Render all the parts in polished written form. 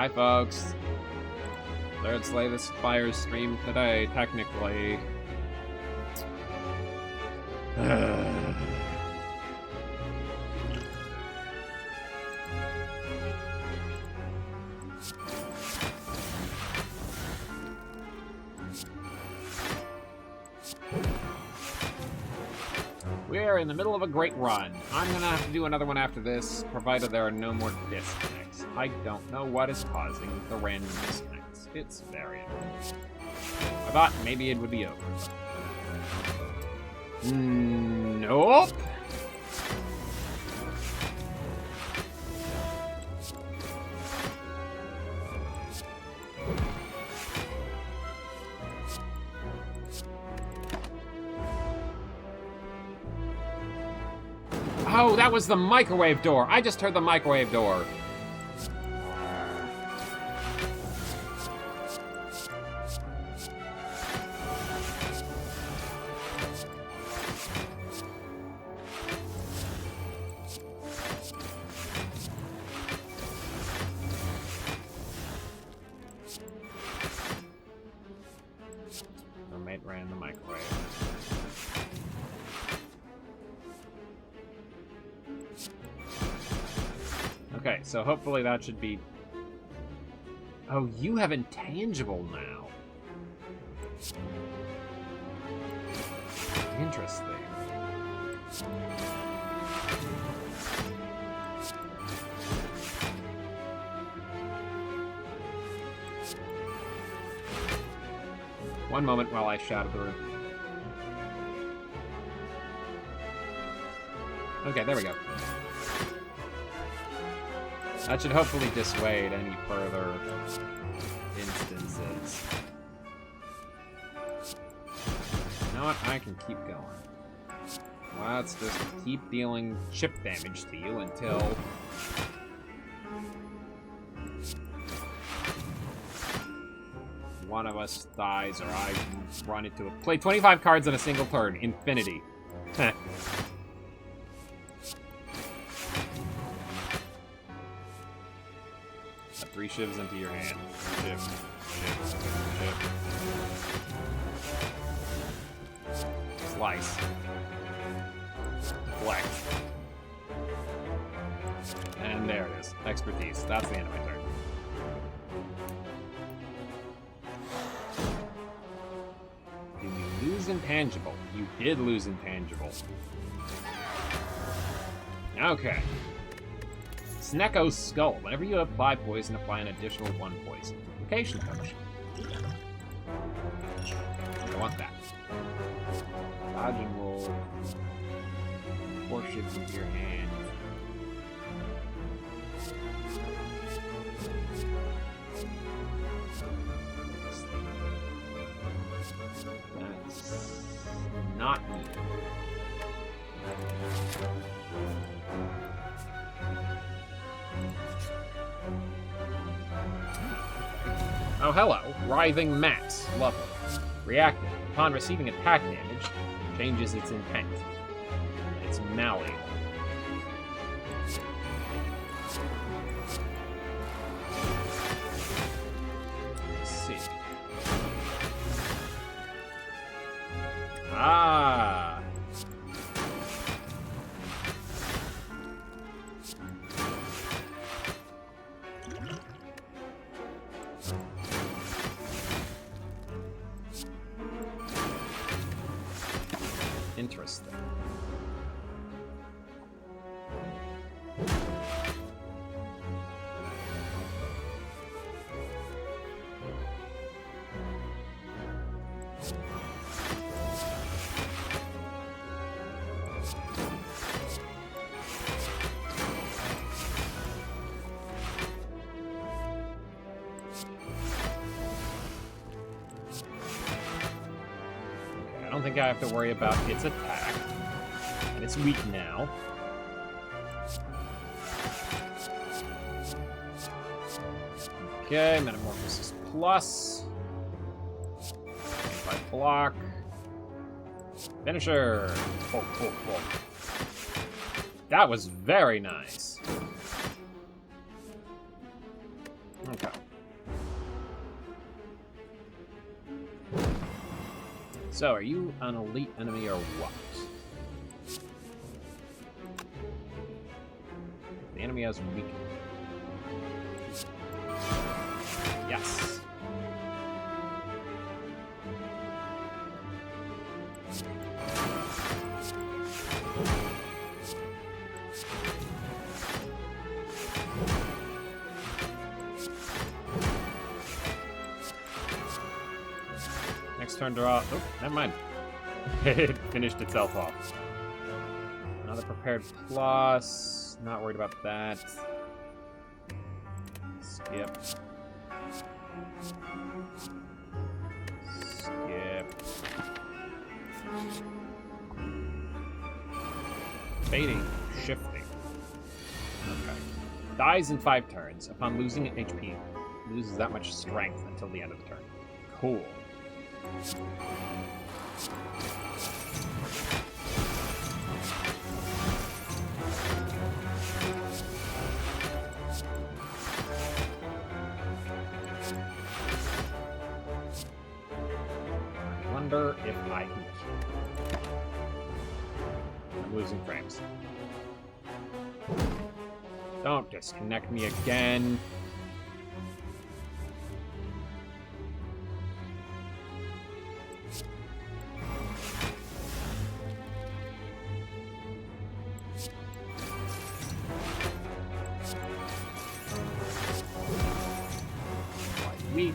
Hi, folks. Third Slay the Spire stream today, technically. We're in the middle of a great run. I'm gonna have to do another one after this, provided there are no more disconnects. I don't know what is causing the random disconnects. It's very annoying. I thought maybe it would be over. Nope. Oh, that was the microwave door. I just heard the microwave door. Roommate ran the microwave. Okay, so hopefully that should be... Oh, you have intangible now. Interesting. One moment while I shadow the room. Okay, there we go. That should hopefully dissuade any further instances. You know what? I can keep going. Let's just keep dealing chip damage to you until... one of us dies or I run into it. Play 25 cards in a single turn. Infinity. Heh. 3 shivs into your hand. Shiv, shiv, shiv. Slice. Deflect. And there it is. Expertise. That's the end of my turn. Did you lose intangible? You did lose intangible. Okay. Snecko's Skull. Whenever you apply poison, apply an additional 1 poison. Duplication potion. I want that. Dodge and roll. 4 shivs into your hand. That's not needed. Oh, hello. Writhing Mass. Lovely. Reactive. Upon receiving attack damage, changes its intent. It's malleable. Let's see. Ah. Interesting. I don't think I have to worry about its attack. And it's weak now. Okay, Metamorphosis Plus. By block. Finisher. Oh, oh, oh. That was very nice. Okay. So, are you an elite enemy or what? The enemy has weakened. Yes. Next turn draw. Oh, never mind. It finished itself off. Another prepared plus. Not worried about that. Skip. Skip. Fading. Shifting. Okay. Dies in 5 turns. Upon losing HP, loses that much strength until the end of the turn. Cool. I wonder if I can kill. I'm losing frames. Don't disconnect me again. Weak.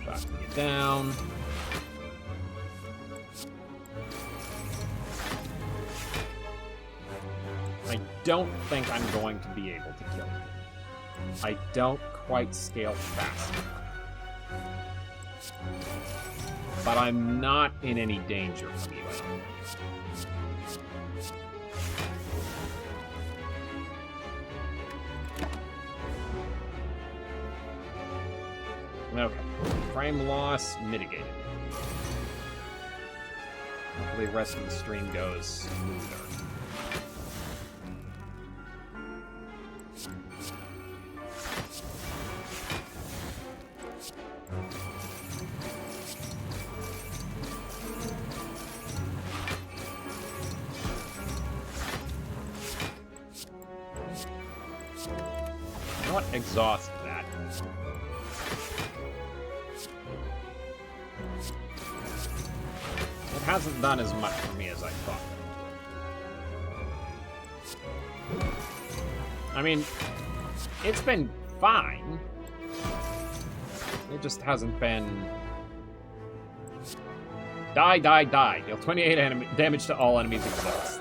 Shocking you down. I don't think I'm going to be able to kill you. I don't quite scale fast enough. But I'm not in any danger from you. Okay. Frame loss mitigated. Hopefully the rest of the stream goes smoother. You know what? Exhaust that. It hasn't done as much for me as I thought. I mean, it's been fine. It just hasn't been... Die, die, die. Deal 28 damage to all enemies exhaust.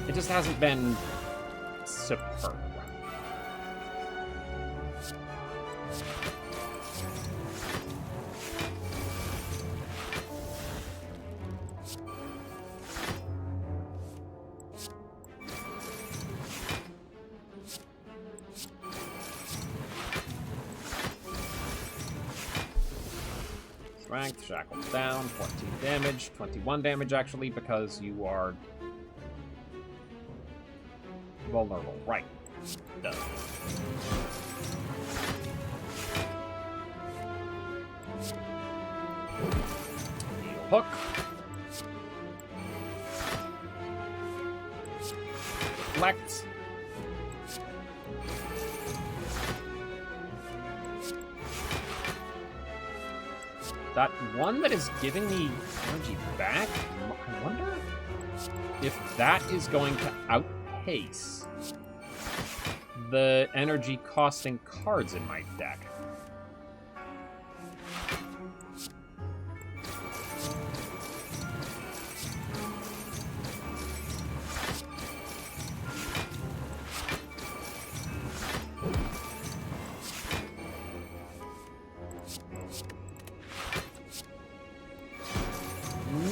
It just hasn't been superb. Strength, shackled down, 14 damage, 21 damage actually, because you are vulnerable. Right. Duh. Needle hook. Deflect. That one that is giving me energy back, I wonder if that is going to outpace the energy costing cards in my deck.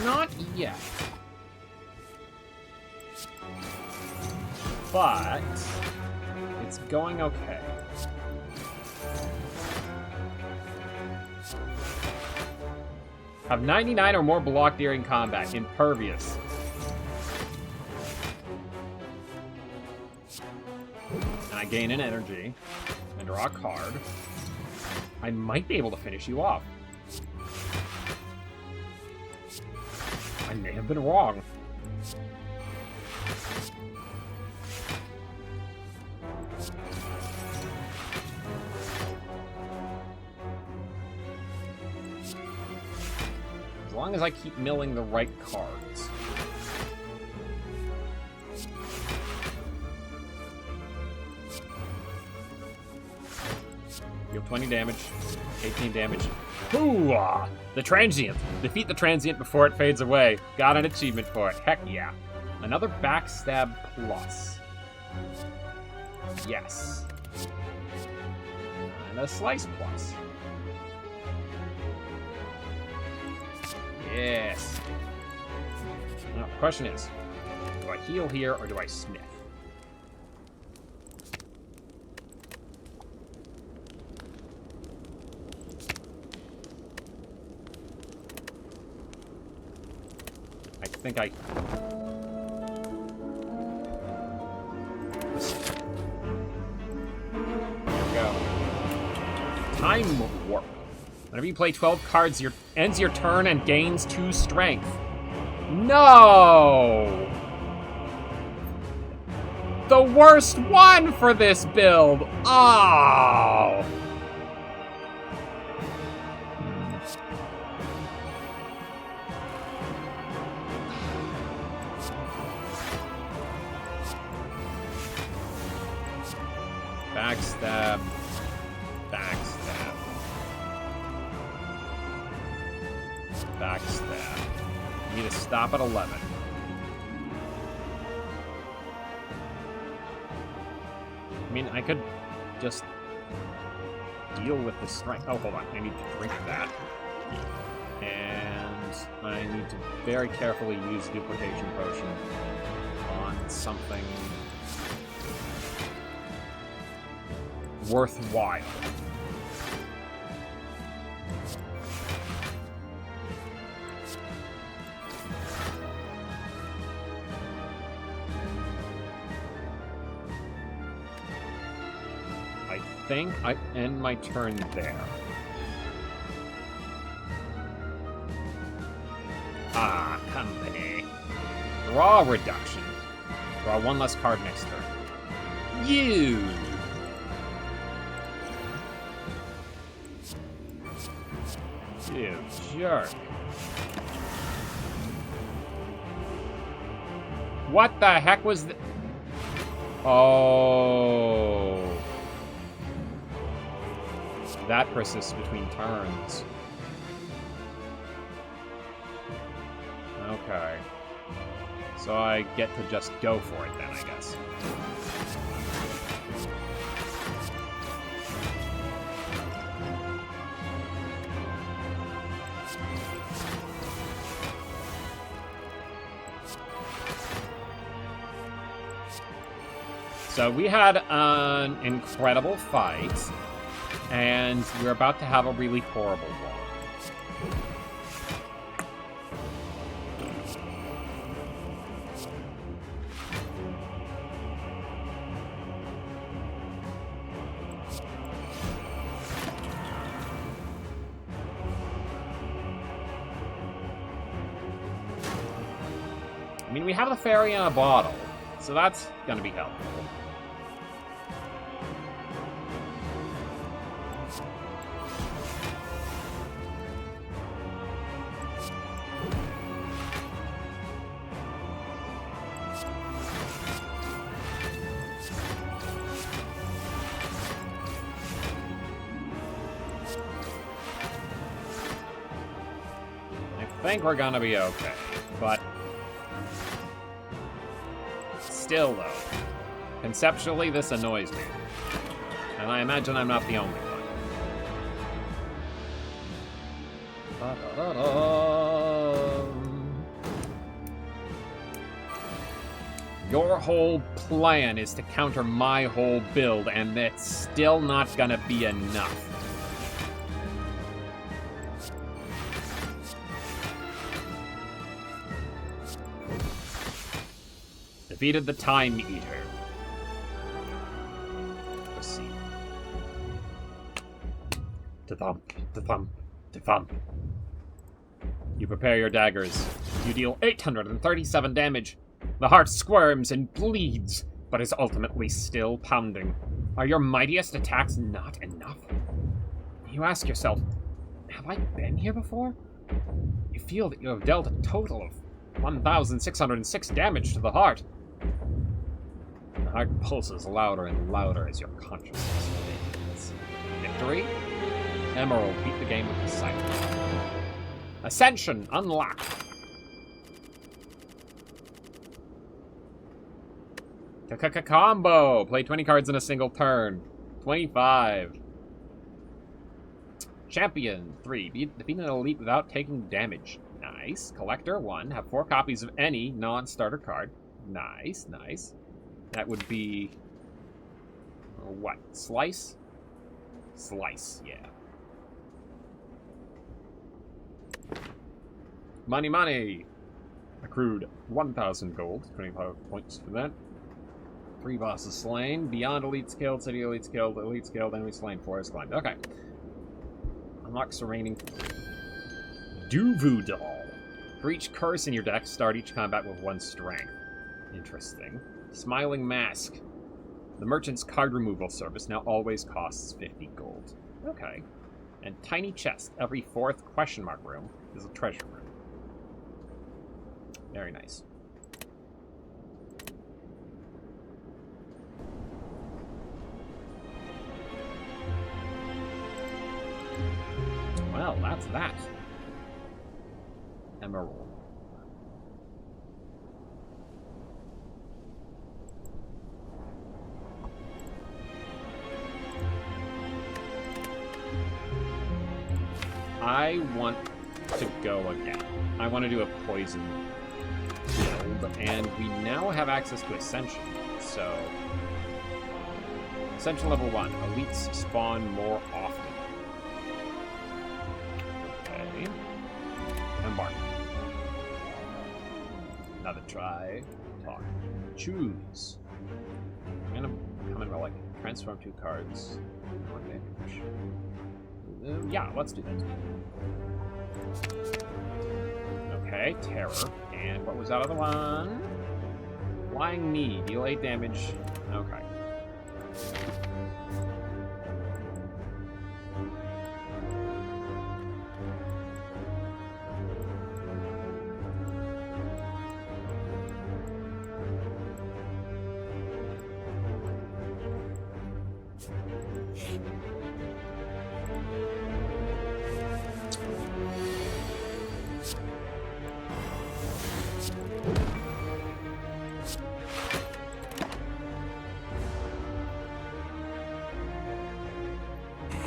Not yet. But it's going okay. Have 99 or more block during combat. Impervious. And I gain an energy. And draw a card. I might be able to finish you off. I may have been wrong. As long as I keep milling the right cards. Deal 20 damage, 18 damage. Hoo-ah! The transient. Defeat the transient before it fades away. Got an achievement for it. Heck yeah. Another backstab plus. Yes. And a slice plus. Yes. Now, the question is, do I heal here or do I smith? I think I... There we go. Time warp. Whenever you play 12 cards, ends your turn and gains 2 strength. No! The worst one for this build! Oh! Backstab. Backstab. Backstab. You need to stop at 11. I mean, I could just deal with the strength. Oh, hold on. I need to drink that. And I need to very carefully use duplication potion on something worthwhile. I think I end my turn there. Ah, company. Draw reduction. Draw 1 less card next turn. You! You jerk. What the heck was th- Oh. That persists between turns. Okay. So I get to just go for it then, I guess. So we had an incredible fight, and we're about to have a really horrible one. I mean, we have the fairy in a bottle, so that's gonna be helpful. I think we're gonna be okay, but still though, conceptually this annoys me, and I imagine I'm not the only one. Your whole plan is to counter my whole build, and that's still not gonna be enough. Defeated the Time Eater. To-thump, to-thump, to-thump. You prepare your daggers. You deal 837 damage. The heart squirms and bleeds, but is ultimately still pounding. Are your mightiest attacks not enough? You ask yourself, have I been here before? You feel that you have dealt a total of 1,606 damage to the heart. The heart pulses louder and louder as your consciousness fades. Victory? Emerald beat the game with the silent. Ascension unlocked. Combo! Play 20 cards in a single turn. 25. Champion 3. Defeat an elite without taking damage. Nice. Collector 1. Have 4 copies of any non-starter card. Nice, nice. That would be... what? Slice? Slice, yeah. Money, money! Accrued 1,000 gold. 25 points for that. 3 bosses slain. Beyond elites killed, city elites killed, enemy slain, forest climbed. Okay. Unlocks remaining. Duvu Doll. For each curse in your deck, start each combat with 1 strength. Interesting. Smiling Mask. The merchant's card removal service now always costs 50 gold. Okay. And Tiny Chest. Every 4th question mark room is a treasure room. Very nice. Well, that's that. Emerald. I want to go again. I want to do a poison build, and we now have access to Ascension, so... Ascension level 1. Elites spawn more often. Okay. Embark. Another try. Talk. Choose. I'm gonna come in real like transform 2 cards. 1 damage. Yeah, let's do that. Okay, Terror. And what was that other one? Flying Knee. Deal 8 damage. Okay.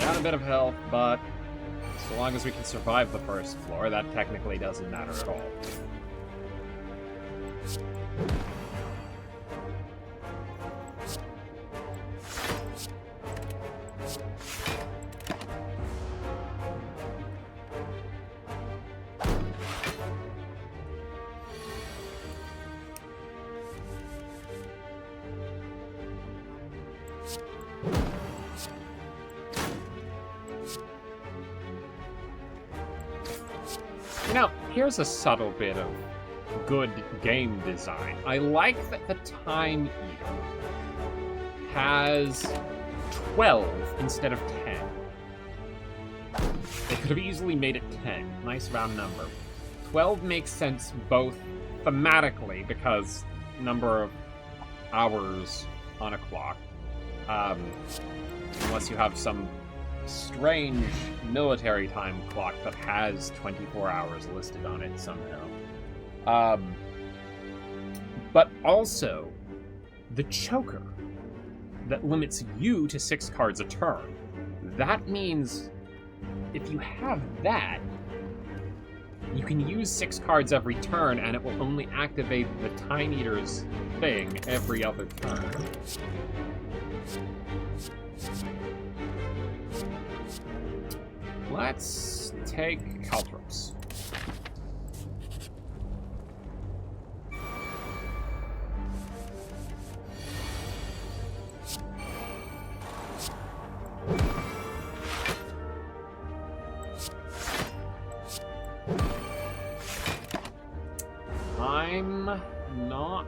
A bit of health, but so long as we can survive the first floor, that technically doesn't matter at all. You know, here's a subtle bit of good game design. I like that the Time Eater has 12 instead of 10. They could have easily made it 10. Nice round number. 12 makes sense both thematically, because number of hours on a clock. Unless you have some strange military time clock that has 24 hours listed on it somehow. But also, the choker that limits you to 6 cards a turn. That means if you have that, you can use 6 cards every turn, and it will only activate the Time Eater's thing every other turn. Let's take Caltrops. not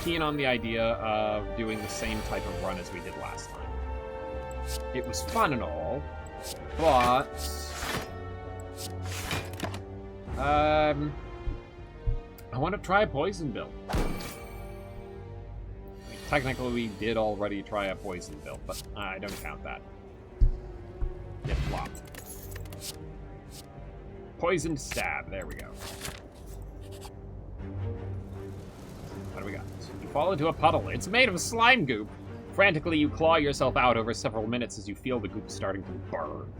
keen on the idea of doing the same type of run as we did last time. It was fun and all, but I want to try a poison build. Technically, we did already try a poison build, but I don't count that. It flopped. Poisoned stab. There we go. What do we got? You fall into a puddle. It's made of slime goop. Frantically, you claw yourself out over several minutes as you feel the goop starting to burn.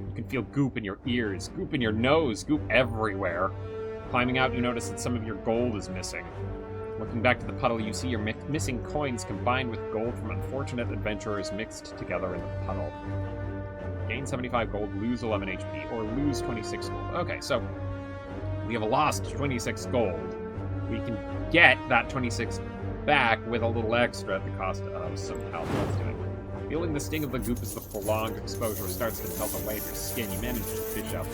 You can feel goop in your ears, goop in your nose, goop everywhere. Climbing out, you notice that some of your gold is missing. Looking back to the puddle, you see your missing coins combined with gold from unfortunate adventurers mixed together in the puddle. Gain 75 gold, lose 11 HP, or lose 26 gold. Okay, so we have lost 26 gold. We can get that 26 back with a little extra at the cost of some health. Let's do it. Feeling the sting of the goop as the prolonged exposure starts to melt away your skin, you manage to fish up.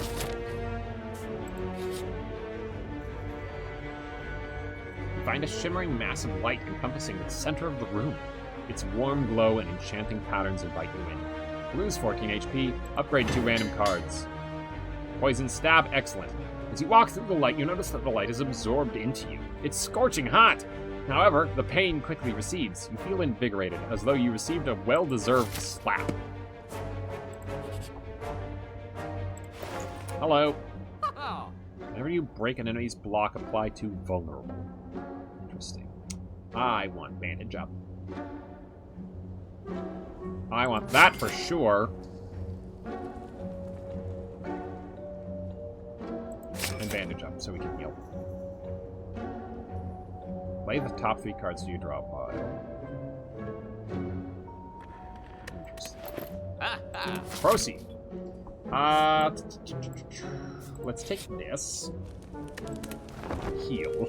You find a shimmering mass of light encompassing the center of the room. Its warm glow and enchanting patterns invite you in. Lose 14 HP, upgrade 2 random cards. Poison stab, excellent. As you walk through the light, you notice that the light is absorbed into you. It's scorching hot! However, the pain quickly recedes. You feel invigorated, as though you received a well-deserved slap. Hello. Whenever you break an enemy's block, apply to vulnerable. Interesting. I want bandage up. I want that for sure. And bandage up so we can heal. Play the top 3 cards to your draw pile. Interesting. Proceed. Let's take this. Heal.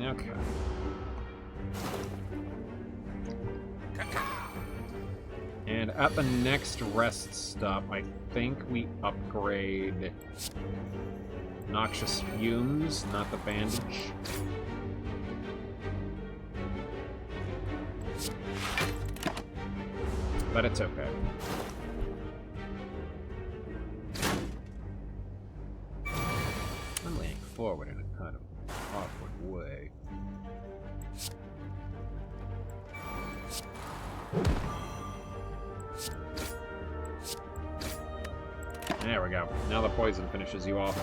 Okay. And at the next rest stop, I think we upgrade Noxious Fumes, not the bandage. But it's okay. I'm leaning forward in a kind of awkward way. There we go. Now the poison finishes you off.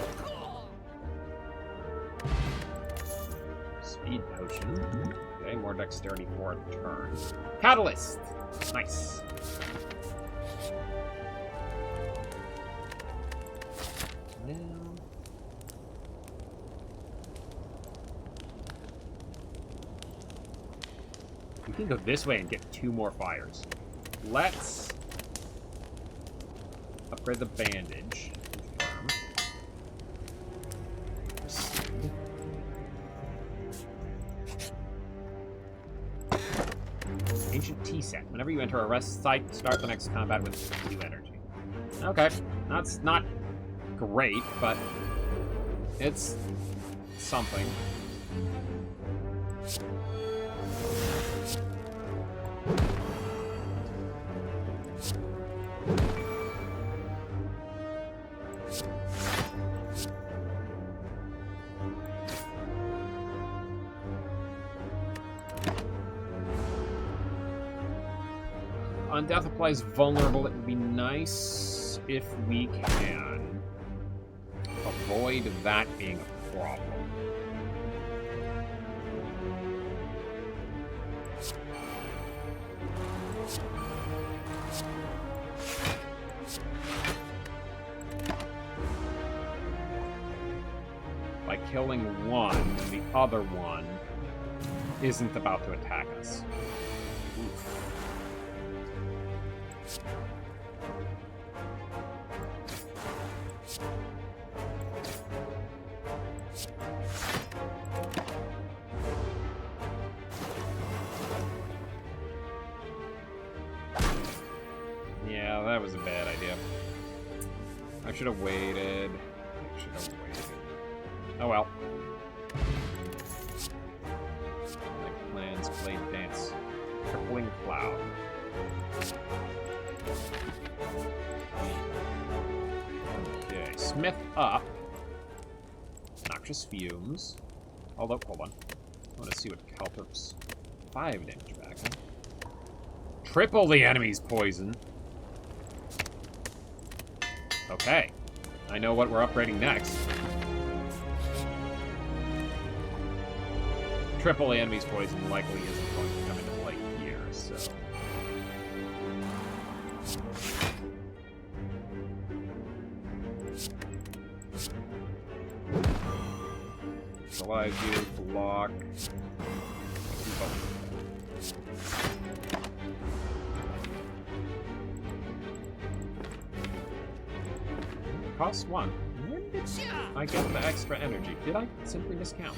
Speed potion. Okay, more dexterity for a turn. Catalyst! Nice. Now... we can go this way and get 2 more fires. Let's upgrade the bandage. Ancient tea set. Whenever you enter a rest site, start the next combat with 2 energy. Okay, that's not great, but it's something. On death applies vulnerable, it would be nice if we can avoid that being a problem. By killing one, the other one isn't about to attack us. Oof. that was a bad idea. I should have waited. Oh well. Like plans, played dance. Crippling cloud. Okay, Smith up. Noxious fumes. Although, hold on. I want to see what Calthorpe's 5 damage back. Huh? Triple the enemy's poison. Okay. I know what we're upgrading next. Triple the enemy's poison likely isn't going to come into play here, so... Neutralize you, block... Cost 1. When did I get the extra energy? Did I simply miscount?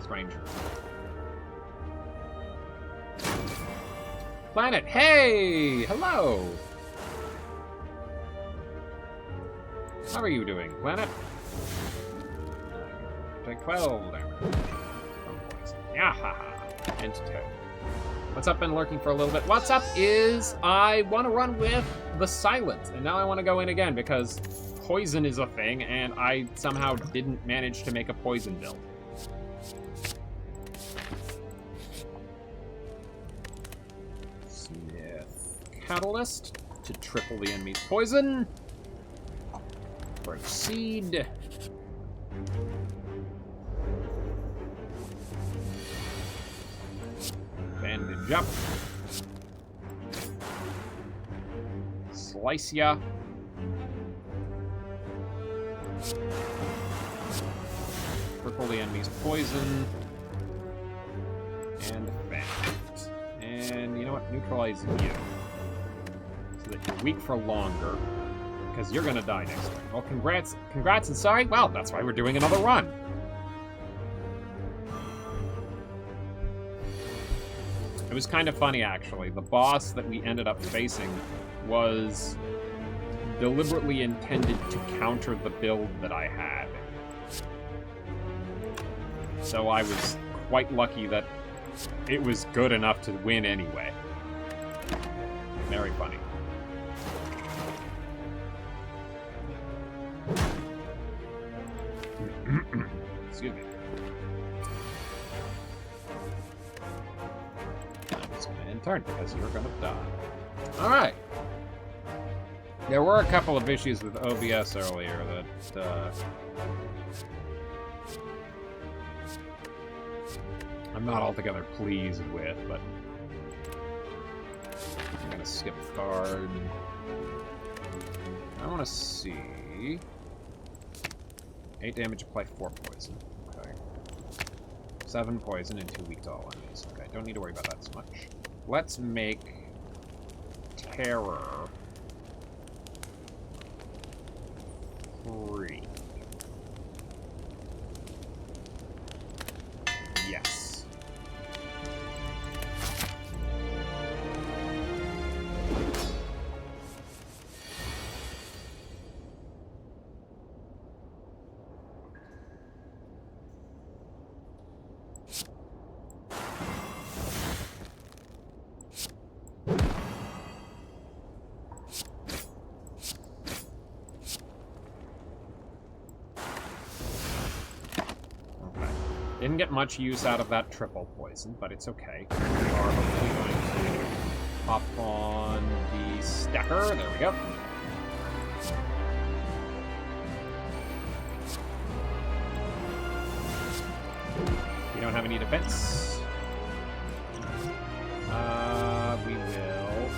Stranger. Planet, hey! Hello! How are you doing, planet? Take 12 damage. Yeah, haha. And 10. What's up? Been lurking for a little bit. What's up is I want to run with the silence, and now I want to go in again because poison is a thing, and I somehow didn't manage to make a poison build. Smith Catalyst to triple the enemy's poison. Proceed. Bandage up. Slice ya. Triple the enemy's poison. And bandage. And you know what? Neutralize you. So that you're weak for longer. Because you're gonna die next turn. Well, congrats and sorry. Well, that's why we're doing another run. It was kind of funny, actually. The boss that we ended up facing was deliberately intended to counter the build that I had. So I was quite lucky that it was good enough to win anyway. Very funny. Excuse me. I'm just gonna end turn because you're gonna die. Alright. There were a couple of issues with OBS earlier that I'm not altogether pleased with, but I'm gonna skip a card. I wanna see. 8 damage, apply 4 poison. Okay. 7 poison and 2 weak to all enemies. Okay, don't need to worry about that so much. Let's make Terror 3. Yes. Didn't get much use out of that triple poison, but it's okay. We are hopefully going to pop on the stacker. There we go. We don't have any defense. We will.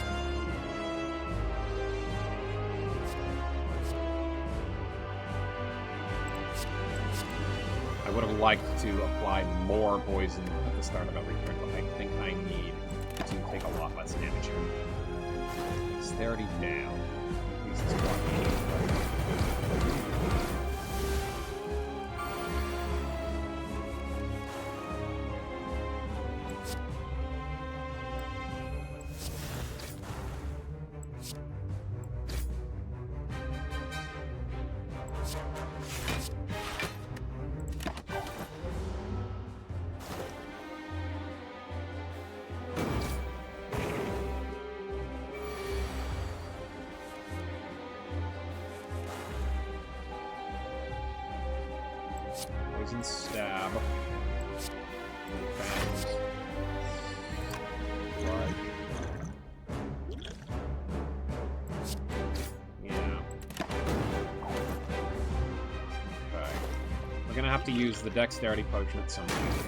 I would have liked to apply more poison at the start of every turn, but I think I need to take a lot less damage here. Dexterity down. Increase this block. Poison stab. Fangs. Blood. Yeah. Okay. We're gonna have to use the dexterity potion at some point.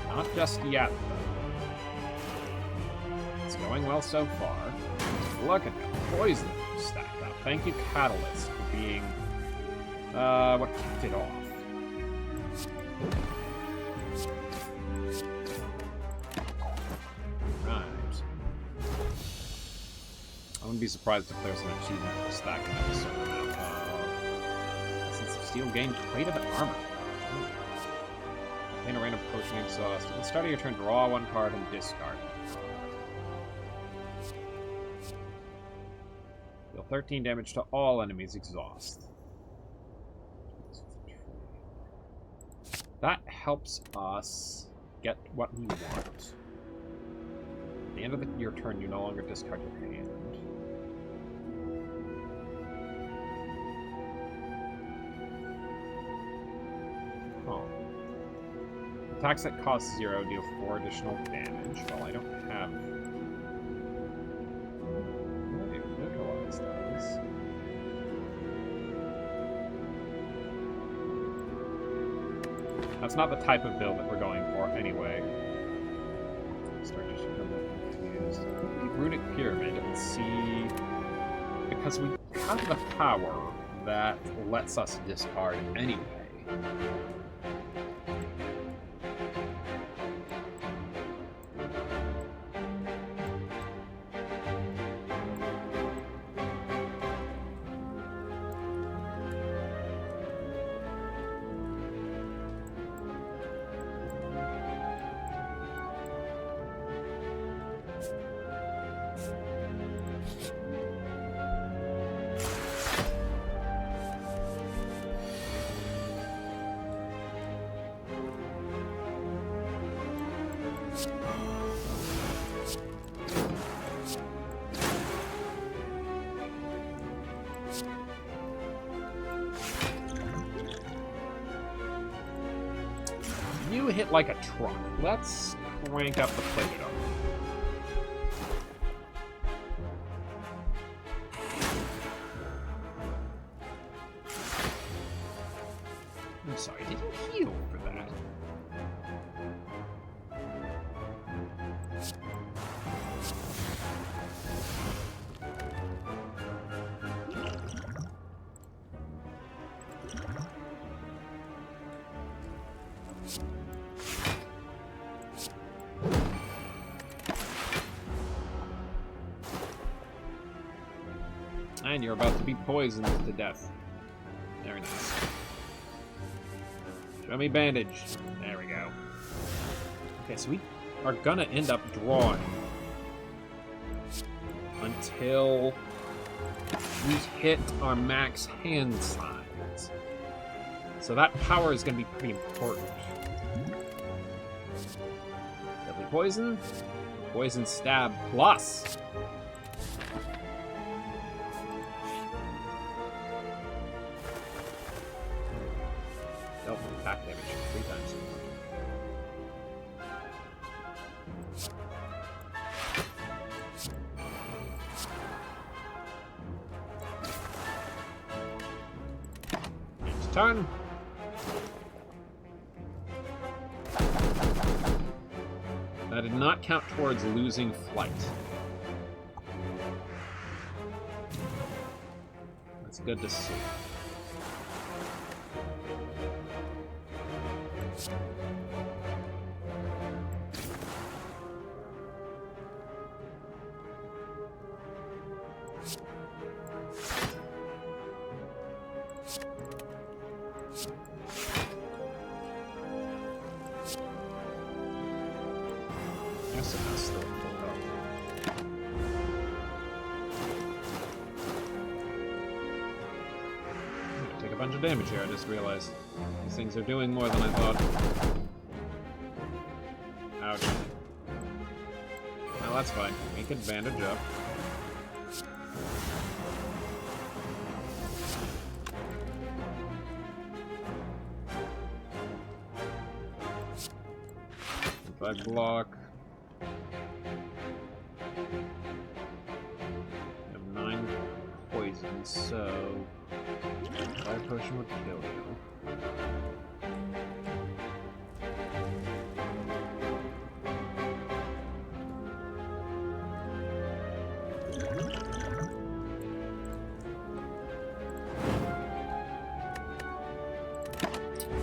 Not just yet, though. It's going well so far. Look at that poison stacked up. Thank you, Catalyst, for being what kicked it off. Right. I wouldn't be surprised if there's an achievement for stacking up a certain amount. Since of steel gained plate of armor. Obtain a random potion exhaust. At the start of your turn, draw one card and discard one card. Deal 13 damage to all enemies exhaust. That helps us get what we want. At the end of your turn, you no longer discard your hand. Oh. Attacks that cost 0 deal 4 additional damage. Well, I don't have... I do neutralize those. That's not the type of build that we're going for anyway. Start just become a little confused. Runic Pyramid and see... Because we have the power that lets us discard anyway. You hit like a truck. Let's crank up the plated armor. I'm sorry, did you heal for that? And you're about to be poisoned to death. Very nice. Show me bandage. There we go. Okay, so we are gonna end up drawing until we hit our max hand size. So that power is gonna be pretty important. Deadly poison. Poison stab plus. Attack damage 3 times. Next turn. That did not count towards losing flight. That's good to see. Take a bunch of damage here, I just realized. These things are doing more than I thought. Ouch. Well, that's fine. We can bandage up. If I block... I have 9 poisons, so... Fire potion would kill you.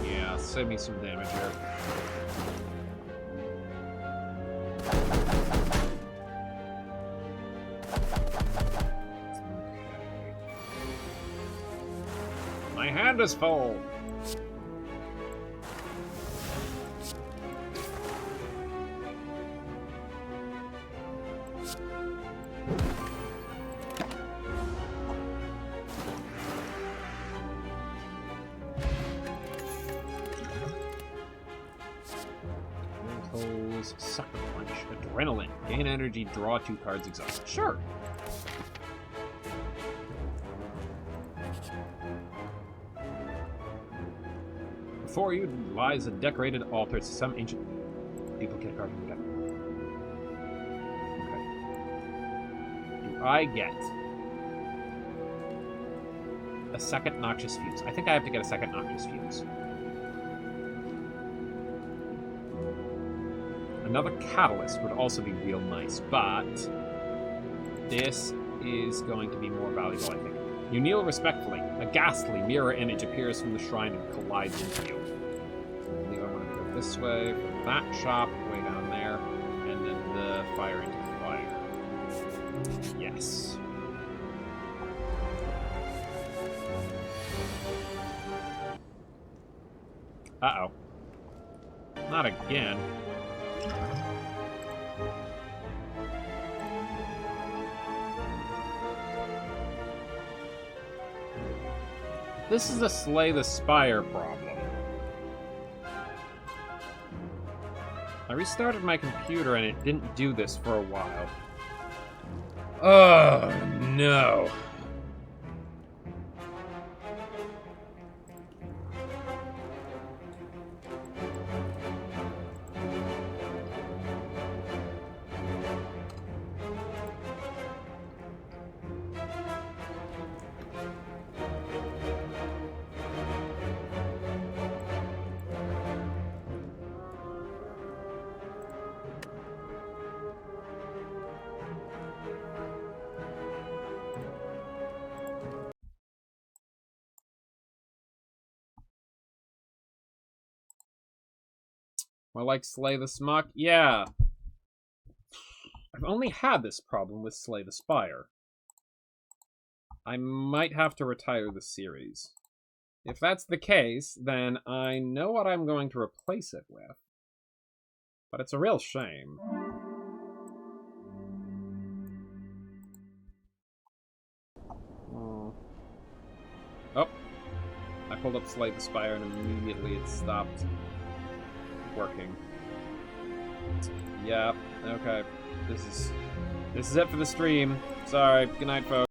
Yeah, save me some damage here. My hand is full. Mentals, Sucker Punch, Adrenaline. Gain energy, draw 2 cards, exhaust. Sure. Before you lies a decorated altar to some ancient duplicate card from the deck. Okay. Do I get a second Noxious Fuse? I think I have to get a second Noxious Fuse. Another Catalyst would also be real nice, but this is going to be more valuable, I think. You kneel respectfully. A ghastly mirror image appears from the shrine and collides into you. I believe I want to go this way, from that shop, way down there, and then the fire into fire. Yes. Uh-oh. Not again. This is a Slay the Spire problem. I restarted my computer and it didn't do this for a while. Oh, no. More like Slay the Smuck? Yeah. I've only had this problem with Slay the Spire. I might have to retire the series. If that's the case, then I know what I'm going to replace it with. But it's a real shame. Oh. I pulled up Slay the Spire and immediately it stopped working. Yeah, okay. This is it for the stream. Sorry. Good night, folks.